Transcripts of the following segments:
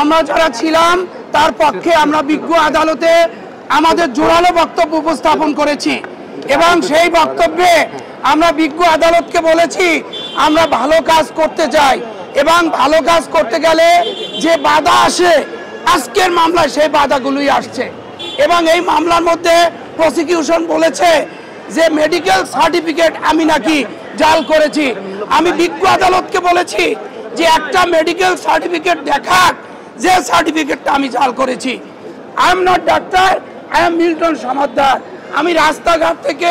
আমরা যারা ছিলাম তার পক্ষে আমরা বিজ্ঞ আদালতে আমাদের জোরালো বক্তব্য উপস্থাপন করেছি এবং সেই বক্তব্যে আমরা বিজ্ঞ আদালতকে বলেছি আমরা ভালো কাজ করতে চাই এবং ভালো কাজ করতে গেলে যে বাধা আসে আজকের মামলায় সেই বাধাগুলোই আসছে এবং এই মামলার মধ্যে প্রসিকিউশন বলেছে যে মেডিকেল সার্টিফিকেট আমি নাকি জাল করেছি। আমি বিজ্ঞ আদালতকে বলেছি যে একটা মেডিকেল সার্টিফিকেট দেখাক যে সার্টিফিকেটটা আমি জাল করেছি। I am not doctor, I am Milton Samaddar. আমি রাস্তাঘাট থেকে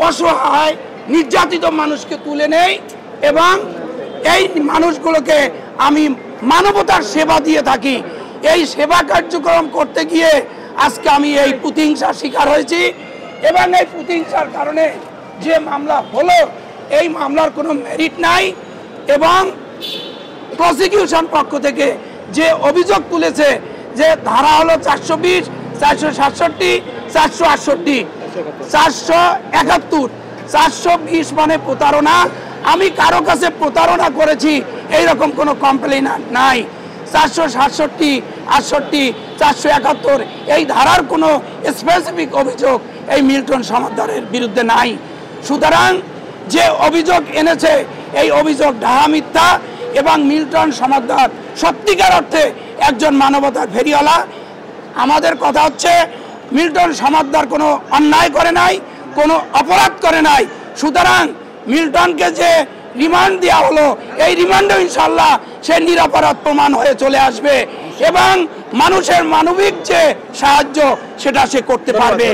অসহায় নির্যাতিত মানুষকে তুলে নেই এবং এই মানুষগুলোকে আমি মানবতার সেবা দিয়ে থাকি। এই সেবা কার্যক্রম করতে গিয়ে আজকে আমি এই প্রতিহিংসার শিকার হয়েছি এবং এই প্রতিহিংসার কারণে যে মামলা হলো এই মামলার কোনো মেরিট নাই এবং প্রসিকিউশন পক্ষ থেকে যে অভিযোগ তুলেছে যে ধারা হলো 420, 467, 468, 471, 420 মানে প্রতারণা। আমি কারো কাছে প্রতারণা করেছি এইরকম কোনো কমপ্লেইন নাই। 467, 68, 471 এই ধারার কোনো স্পেসিফিক অভিযোগ এই মিল্টন সমাদ্দারের বিরুদ্ধে নাই। সুতরাং যে অভিযোগ এনেছে এই অভিযোগ ডাহা মিথ্যা এবং মিল্টন সমাদ্দার সত্যিকার অর্থে একজন মানবতার ফেরিওয়ালা। আমাদের কথা হচ্ছে মিল্টন সমাদ্দার কোনো অন্যায় করে নাই, কোনো অপরাধ করে নাই। সুতরাং মিল্টনকে যে রিমান্ড দেওয়া হলো এই রিমান্ডে ইনশাল্লাহ সে নিরপরাধ প্রমাণ হয়ে চলে আসবে এবং মানুষের মানবিক যে সাহায্য সেটা সে করতে পারবে।